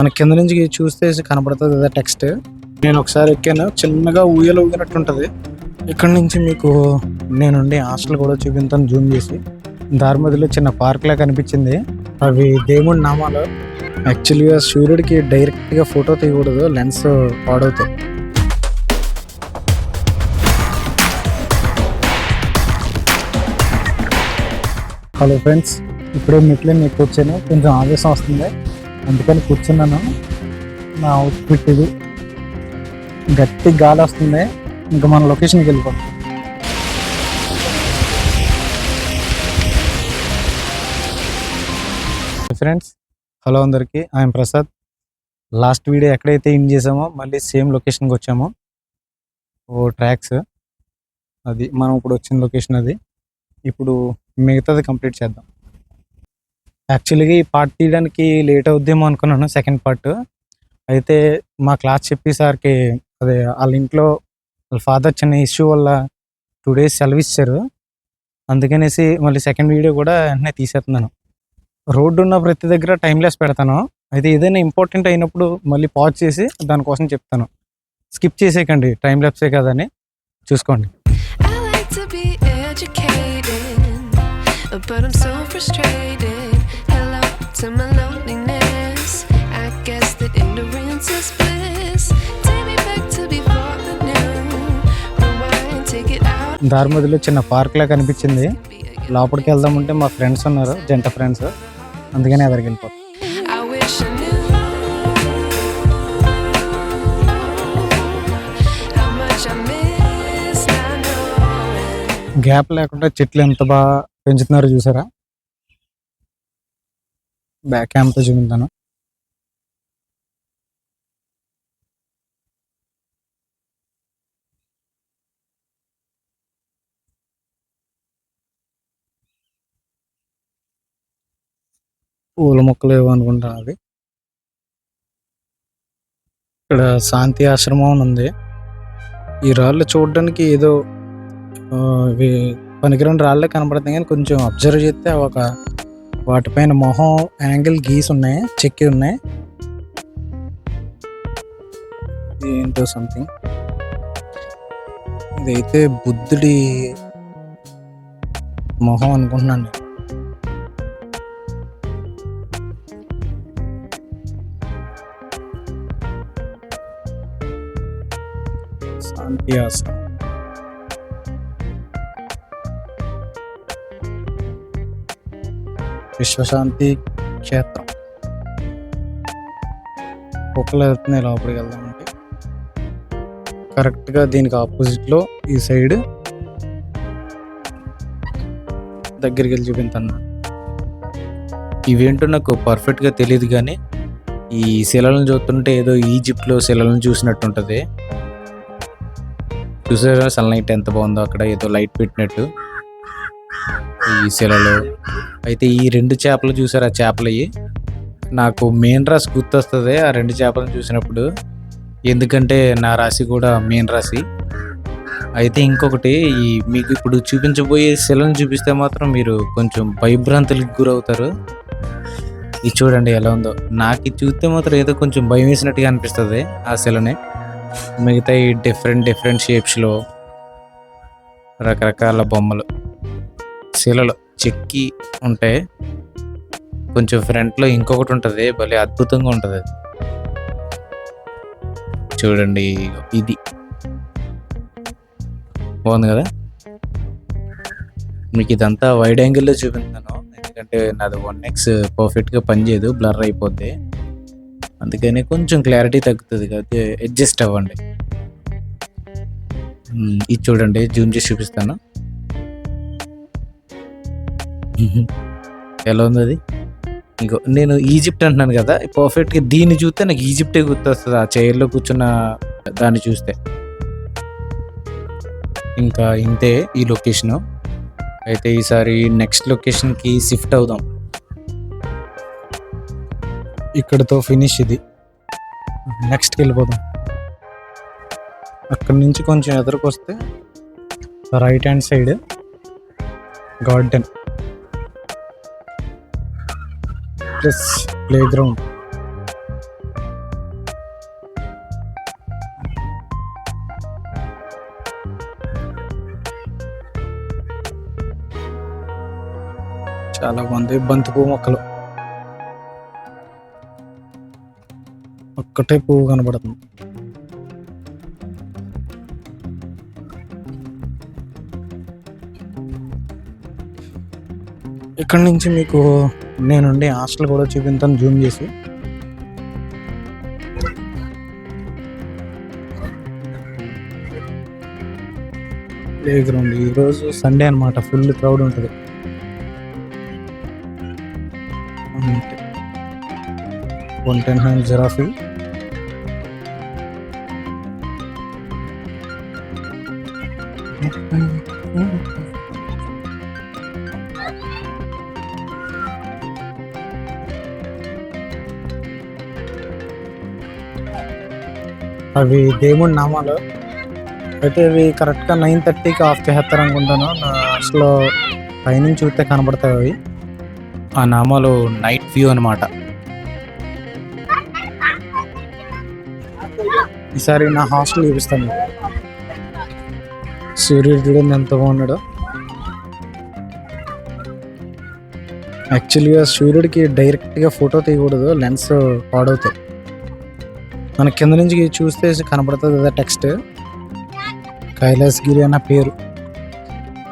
మన కింద నుంచి చూస్తే కనపడుతుంది కదా టెక్స్ట్. నేను ఒకసారి ఎక్కాను, చిన్నగా ఊయలు ఊగినట్టుంటుంది. ఇక్కడ నుంచి మీకు నేనుండి హాస్టల్ కూడా చూపించాను జూమ్ చేసి. దారి మధ్యలో చిన్న పార్క్ లా కనిపించింది. అవి దేవుడి నామాలు. యాక్చువల్గా సూర్యుడికి డైరెక్ట్గా ఫోటో తీయకూడదు, లెన్స్ పాడవుతాయి. హలో ఫ్రెండ్స్, ఇప్పుడే మెట్లే మీకు వచ్చాను. కొంచెం ఆవేశం వస్తుంది, అందుకని కూర్చున్నాను. నా అవుట్ఫిట్ ఇది. గట్టి గాలి వస్తుంది. ఇంకా మన లొకేషన్కి వెళ్ళిపోతాం. ఫ్రెండ్స్, హలో అందరికీ, ఐఎమ్ ప్రసాద్. లాస్ట్ వీడియో ఎక్కడైతే ఇన్ చేసామో మళ్ళీ సేమ్ లొకేషన్కి వచ్చాము. ట్రాక్స్ అది మనం ఇప్పుడు వచ్చిన లొకేషన్. అది ఇప్పుడు మిగతాది కంప్లీట్ చేద్దాం. యాక్చువల్గా ఈ పార్ట్ తీయడానికి లేట్ అవుద్దేమో అనుకున్నాను, సెకండ్ పార్ట్. అయితే మా క్లాస్ చెప్పి సార్కి అదే వాళ్ళ ఇంట్లో వాళ్ళ ఫాదర్ చిన్న ఇష్యూ వల్ల 2 days సెలవు ఇచ్చారు. అందుకనేసి మళ్ళీ సెకండ్ వీడియో కూడా వెంటనే తీసేస్తున్నాను. రోడ్డు ఉన్న ప్రతి దగ్గర టైమ్లెస్ పెడతాను. అయితే ఏదైనా ఇంపార్టెంట్ అయినప్పుడు మళ్ళీ పాజ్ చేసి దానికోసం చెప్తాను. స్కిప్ చేసేయకండి, టైం ల్యాప్సే కదని చూసుకోండి. But I'm so frustrated. Hello to my loneliness. I guess that ignorance is bliss. Take me back to before I knew. Rewind, take it out. దారి మధ్యలో చిన్న పార్క్ లా కనిపించింది. లోపలికి వెళ్దామంటే మా ఫ్రెండ్స్ ఉన్నారు, జంట ఫ్రెండ్స్. అందుకని ఎదురుకి వెళ్ళిపోతాం. గ్యాప్ లేకుండా చెట్లు ఎంత బాగా పెంచుతున్నారు చూసారా. బ్యాక్ క్యామ్తో చూపించాను. పూల మొక్కలు ఏవో అనుకుంటాను. అది ఇక్కడ శాంతి ఆశ్రమం అని ఉంది. ఈ రాళ్ళు చూడడానికి ఏదో పనికిరాని రాళ్ళే కనపడుతుంది, కానీ కొంచెం అబ్జర్వ్ చేస్తే ఒక వాటిపైన మొహం యాంగిల్ గీస్ ఉన్నాయి, చెక్కి ఉన్నాయి. ఏంటో సంథింగ్. ఇదైతే బుద్ధుడి మొహం అనుకుంటున్నాను. శాంతి ఆశ్రమం. విశ్వశాంతి క్షేత్రం. కుక్కలు వెళ్తున్నాయి లోపలికి వెళ్దామంటే. కరెక్ట్గా దీనికి ఆపోజిట్లో ఈ సైడ్ దగ్గరికి వెళ్ళి చూపించాను. ఇవేంటో నాకు పర్ఫెక్ట్గా తెలియదు, కానీ ఈ శిలలను చూస్తుంటే ఏదో ఈజిప్ట్లో శిలలను చూసినట్టుంటుంది. చూసారా సన్లైట్ ఎంత బాగుందో, అక్కడ ఏదో లైట్ పెట్టినట్టు ఈ శిలలో. అయితే ఈ 2 చేపలు చూసారు, ఆ చేపలు అయ్యి నాకు మెయిన్ రాశి గుర్తొస్తుంది ఆ 2 చేపలను చూసినప్పుడు. ఎందుకంటే నా రాశి కూడా మెయిన్ రాశి. అయితే ఇంకొకటి, ఈ మీకు ఇప్పుడు చూపించబోయే శిలను చూపిస్తే మాత్రం మీరు కొంచెం భయభ్రాంతులకు గురవుతారు. ఇది చూడండి ఎలా ఉందో. నాకు ఇది చూస్తే మాత్రం ఏదో కొంచెం భయం వేసినట్టుగా అనిపిస్తుంది ఆ శిలని. మిగతా ఈ డిఫరెంట్ షేప్స్లో రకరకాల బొమ్మలు శిలలో చెక్కి ఉంటాయి. కొంచెం ఫ్రంట్లో ఇంకొకటి ఉంటుంది, భలే అద్భుతంగా ఉంటుంది అది. చూడండి, ఇది బాగుంది కదా. మీకు ఇదంతా వైడ్ యాంగిల్లో చూపిస్తున్నాను, ఎందుకంటే నాది 1x పర్ఫెక్ట్గా పనిచేయదు, బ్లర్ అయిపోద్ది. అందుకని కొంచెం క్లారిటీ తగ్గుతుంది కాబట్టి అడ్జస్ట్ అవ్వండి. ఇది చూడండి, జూమ్ చేసి చూపిస్తాను ఎలా ఉంది అది. ఇంకో నేను ఈజిప్ట్ అంటున్నాను కదా, పర్ఫెక్ట్గా దీన్ని చూస్తే నాకు ఈజిప్టే గుర్తొస్తుంది, ఆ చైర్లో కూర్చున్న దాన్ని చూస్తే. ఇంకా ఇంతే ఈ లొకేషను. అయితే ఈసారి నెక్స్ట్ లొకేషన్కి షిఫ్ట్ అవుదాం. ఇక్కడతో ఫినిష్. ఇది నెక్స్ట్కి వెళ్ళిపోదాం. అక్కడి నుంచి కొంచెం ఎదురుకు వస్తే right hand side garden plus play ground. చాలా బాగుంది. బంతి మొక్కలు ఒక్కటే పువ్వు కనబడుతుంది. ఇక్కడ నుంచి మీకు నేనుండే హాస్టల్ కూడా చూపించాను జూమ్ చేసి. ప్లే గ్రౌండ్ ఈరోజు సండే అనమాట, ఫుల్ క్రౌడ్ ఉంటుంది. జిరాఫీ అవి దేవుడి నామాలు అయితే అవి కరెక్ట్గా 9:30కి ఆఫ్ చేస్తారు అనుకుంటాను. నా అసలు పైనుంచి చూస్తే కనబడతాయి అవి. ఆ నామాలు నైట్ వ్యూ అనమాట. ఈసారి నా హాస్టల్ చూపిస్తాను. సూర్యుడు చూడండి ఎంత బాగున్నాడు. యాక్చువల్గా సూర్యుడికి డైరెక్ట్గా ఫోటో తీయకూడదు, లెన్స్ పాడవుతాయి. మన కింద నుంచి చూస్తే కనపడుతుంది కదా టెక్స్ట్, కైలాసగిరి అన్న పేరు.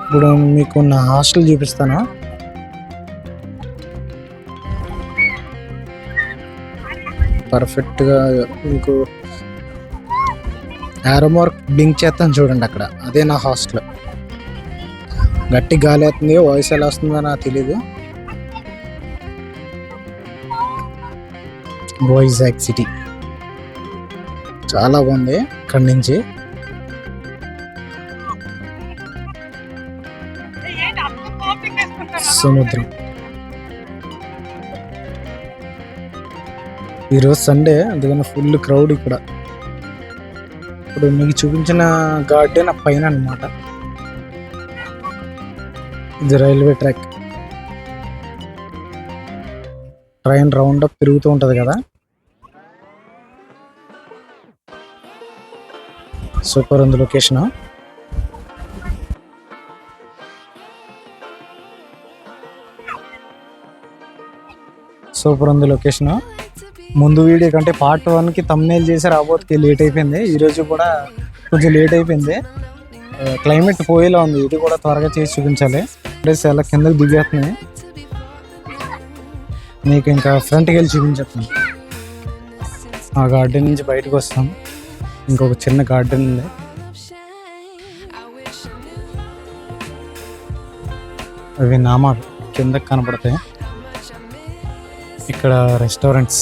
ఇప్పుడు మీకు నా హాస్టల్ చూపిస్తాను. పర్ఫెక్ట్గా మీకు యారో మార్క్ బ్లింక్ చేస్తాను చూడండి అక్కడ, అదే నా హాస్టల్. గట్టి గాలి అవుతుంది, వాయిస్ ఎలా వస్తుందో నాకు తెలీదు. వైజాగ్ సిటీ చాలా బాగుంది. ఇక్కడి నుంచి సముద్రం. ఈరోజు సండే, అందుకని ఫుల్ క్రౌడ్ ఇక్కడ. ఇప్పుడు మీకు చూపించిన గార్డెన్ పైన అన్నమాట. ఇది railway track. Train round up తిరుగుతూ ఉంటుంది కదా. సూపర్ ఉంది లొకేషన్. సూపర్ ఉంది లొకేషన్. ముందు వీడియో కంటే పార్ట్ 1కి థంబ్నెయిల్ చేసి రాబోతుకి లేట్ అయిపోయింది. ఈరోజు కూడా కొంచెం లేట్ అయిపోయింది. క్లైమేట్ పోయేలా ఉంది. ఇది కూడా త్వరగా చేసి చూపించాలి. ప్లస్ అలా కిందకి దిగేస్తున్నాయి. మీకు ఇంకా ఫ్రంట్కి వెళ్ళి చూపించేస్తాను. ఆ గార్డెన్ నుంచి బయటకు వస్తాం. ఇంకొక చిన్న గార్డెన్ ఉంది. అవి నామాలు కిందకి కనపడతాయి. ఇక్కడ రెస్టారెంట్స్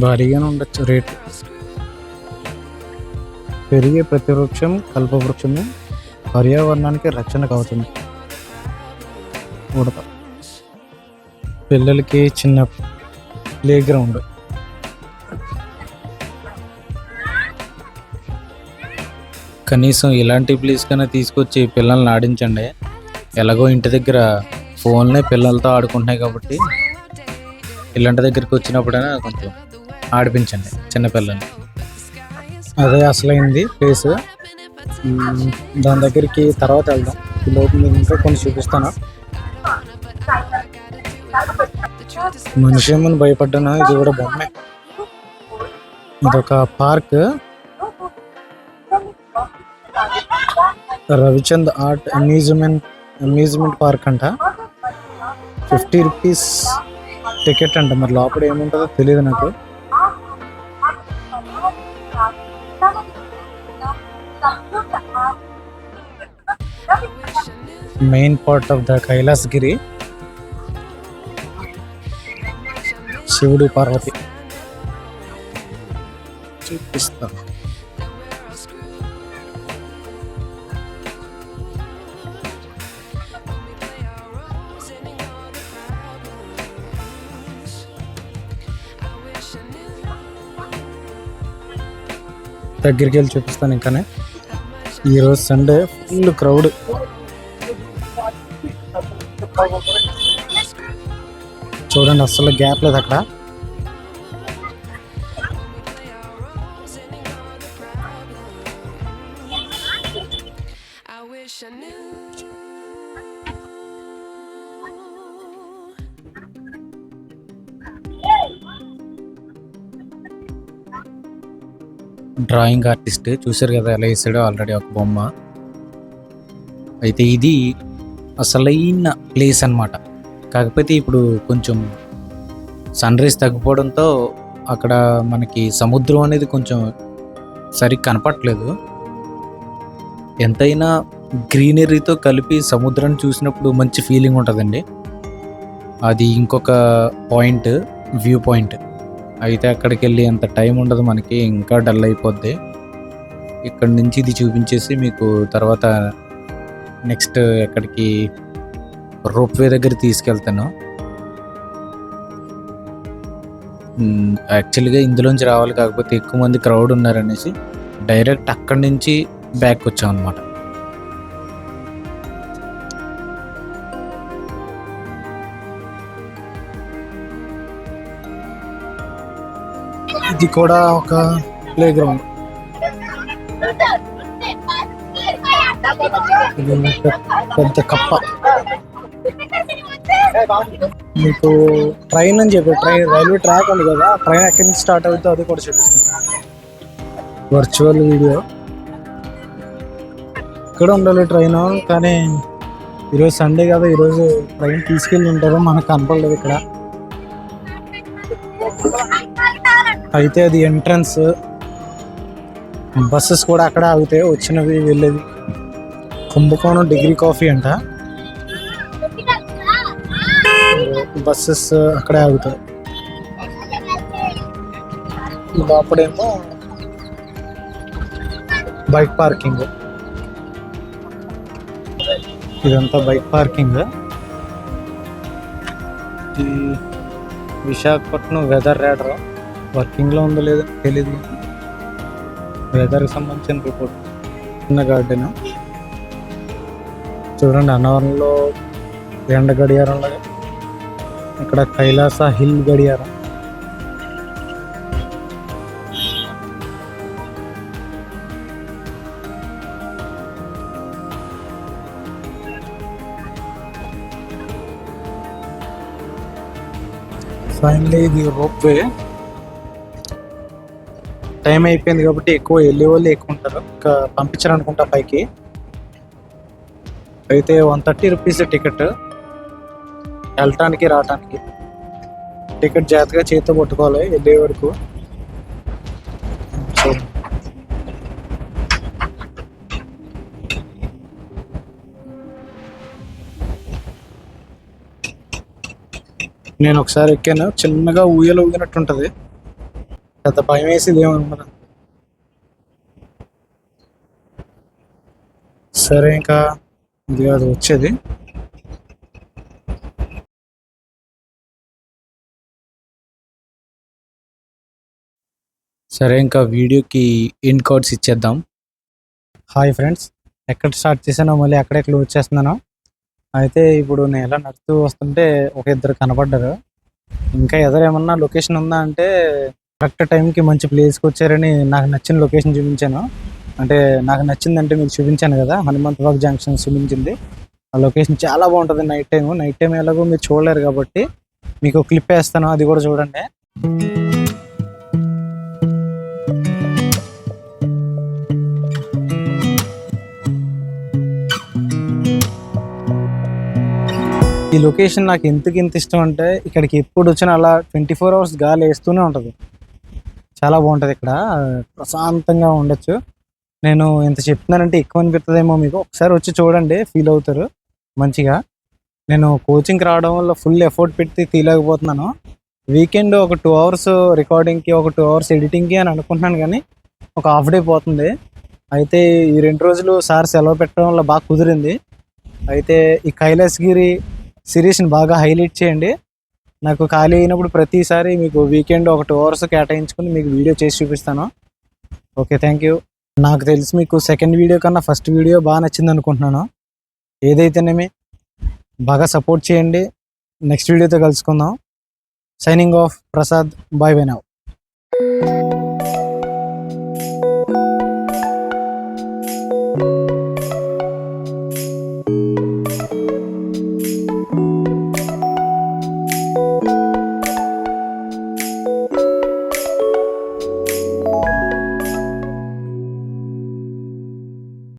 భారీగానే ఉండొచ్చు రేటు. పెరిగే ప్రతి వృక్షం కల్పవృక్షము, పర్యావరణానికి రక్షణ కవుతుంది. ఉడత పిల్లలకి చిన్న ప్లే గ్రౌండ్. కనీసం ఇలాంటి ప్లేస్ కన్నా తీసుకొచ్చి పిల్లల్ని ఆడించండి. ఎలాగో ఇంటి దగ్గర ఫోన్లే పిల్లలతో ఆడుకుంటున్నాయి కాబట్టి ఇలాంటి దగ్గరికి వచ్చినప్పుడైనా కొంచెం ఆడిపించండి చిన్నపిల్లల్ని. అదే అసలైంది ప్లేస్. దాని దగ్గరికి తర్వాత వెళ్దాం. ఈలోపు మీకు ఇంకా కొన్ని చూపిస్తాను. మనిషి ఏమని భయపడ్డాను. ఇది కూడా బొమ్మే. ఇదొక park, Ravichand art amusement park అంట. 50 రూపీస్ టికెట్ అంట. మరి లోపల ఏముంటుందో తెలియదు నాకు. Main part of the Kailasagiri, శివుడు పార్వతి చూపిస్తాను. దగ్గరికి వెళ్ళి చూపిస్తాను. ఇంకానే ఈరోజు సండే ఫుల్ క్రౌడ్. చూడండి అసలు గ్యాప్ లేదు అక్కడ. డ్రాయింగ్ ఆర్టిస్ట్ చూసారు కదా ఎలా వేసాడో ఆల్రెడీ ఒక బొమ్మ. అయితే ఇది అసలైన ప్లేస్ అన్నమాట. కాకపోతే ఇప్పుడు కొంచెం సన్ రైజ్ తగ్గిపోవడంతో అక్కడ మనకి సముద్రం అనేది కొంచెం సరిగ్గా కనపట్లేదు. ఎంతైనా గ్రీనరీతో కలిపి సముద్రాన్ని చూసినప్పుడు మంచి ఫీలింగ్ ఉంటుందండి. అది ఇంకొక పాయింట్, వ్యూ పాయింట్. అయితే అక్కడికి వెళ్ళి అంత టైం ఉండదు మనకి, ఇంకా డల్ అయిపోద్ది. ఇక్కడ నుంచి ఇది చూపించేసి మీకు తర్వాత నెక్స్ట్ ఎక్కడికి రోప్వే దగ్గర తీసుకెళ్తాను. యాక్చువల్గా ఇందులోంచి రావాలి, కాకపోతే ఎక్కువ మంది క్రౌడ్ ఉన్నారనేసి డైరెక్ట్ అక్కడి నుంచి బ్యాక్ వచ్చాం అనమాట. ఇది కూడా ఒక ప్లే గ్రౌండ్. పెద్ద కప్ప. మీకు ట్రైన్ అని చెప్పి రైల్వే ట్రాక్ ఉంది కదా, ట్రైన్ ఎక్కడి నుంచి స్టార్ట్ అవుతుందో అది కూడా చూపిస్తుంది. Virtual video. ఇక్కడ ఉండాలి ట్రైన్, కానీ ఈరోజు సండే కదా, ఈరోజు ట్రైన్ తీసుకెళ్ళి ఉంటారో మనకు కనపడలేదు ఇక్కడ. అయితే అది ఎంట్రన్స్. బస్సెస్ కూడా అక్కడే ఆగుతాయి, వచ్చినవి వెళ్ళేది. కుంభకోణం డిగ్రీ కాఫీ అంట. బస్సెస్ అక్కడే ఆగుతాయి. లోపడేమో బైక్ పార్కింగ్. ఇదంతా బైక్ పార్కింగ్. ఈ విశాఖపట్నం వెదర్ రేడర్ వర్కింగ్లో ఉందో లేదో తెలీదు. వెదర్కి సంబంధించిన రిపోర్ట్. చిన్న గార్డెన్ చూడండి, అన్నవరంలో ఎండ గడియారం లాగా. ఇక్కడ కైలాస హిల్ గడియారం. ఫైనలీ ఇది రోప్వే. టైం అయిపోయింది కాబట్టి ఎక్కువ వెళ్ళే వాళ్ళు ఎక్కువ ఉంటారు, ఇంకా పంపించారు అనుకుంటా పైకి. అయితే 130 రూపీస్ టికెట్, వెళ్ళటానికి రావటానికి. టికెట్ జాగ్రత్తగా చేతితో పట్టుకోవాలి వెళ్ళే వరకు. నేను ఒకసారి ఎక్కాను, చిన్నగా ఊయలు ఊగినట్టు ఉంటుంది, పెద్ద భయం వేసేది ఏమన్నా. సరే ఇంకా ఇది కాదు వచ్చేది. సరే ఇంకా వీడియోకి ఎండ్ కార్డ్స్ ఇచ్చేద్దాం. హాయ్ ఫ్రెండ్స్, ఎక్కడ స్టార్ట్ చేశానో మళ్ళీ అక్కడే క్లోజ్ చేస్తున్నాను. అయితే ఇప్పుడు నేను ఎలా నడుస్తూ వస్తుంటే ఒక ఇద్దరు కనపడ్డారు. ఇంకా ఎదురేమన్నా లొకేషన్ ఉందా అంటే కరెక్ట్ టైంకి మంచి ప్లేస్కి వచ్చారని నాకు నచ్చిన లొకేషన్ చూపించాను. అంటే నాకు నచ్చిందంటే మీకు చూపించాను కదా, హనుమంతబాగ్ జంక్షన్ చూపించింది. ఆ లొకేషన్ చాలా బాగుంటుంది నైట్ టైం. నైట్ టైం ఎలాగో మీరు చూడలేరు కాబట్టి మీకు క్లిప్ వేస్తాను, అది కూడా చూడండి. ఈ లొకేషన్ నాకు ఎందుకు ఇంత ఇష్టం అంటే ఇక్కడికి ఎప్పుడు వచ్చినా అలా 24 hours గాలి వేస్తూనే ఉంటుంది. చాలా బాగుంటుంది ఇక్కడ, ప్రశాంతంగా ఉండొచ్చు. నేను ఎంత చెప్తున్నానంటే ఎక్కువ అనిపిస్తుందేమో మీకు, ఒకసారి వచ్చి చూడండి, ఫీల్ అవుతారు మంచిగా. నేను కోచింగ్కి రావడం వల్ల ఫుల్ ఎఫర్ట్ పెట్టి తీయలేకపోతున్నాను. వీకెండ్ ఒక 2 hours రికార్డింగ్కి, ఒక 2 hours ఎడిటింగ్కి అని అనుకుంటున్నాను, కానీ ఒక హాఫ్ డే పోతుంది. అయితే ఈ 2 రోజులు సార్ సెలవు పెట్టడం వల్ల బాగా కుదిరింది. అయితే ఈ కైలాసగిరి సిరీస్ని బాగా హైలైట్ చేయండి. నాకు ఖాళీ అయినప్పుడు ప్రతిసారి మీకు వీకెండ్ ఒక 2 hours కేటాయించుకుని మీకు వీడియో చేసి చూపిస్తాను. Okay, thank you. నాకు తెలిసి మీకు సెకండ్ వీడియో కన్నా ఫస్ట్ వీడియో బాగా నచ్చింది అనుకుంటున్నాను. ఏదైతేనేమి బాగా సపోర్ట్ చేయండి. నెక్స్ట్ వీడియోతో కలుసుకుందాం. Signing off, Prasad. By by now.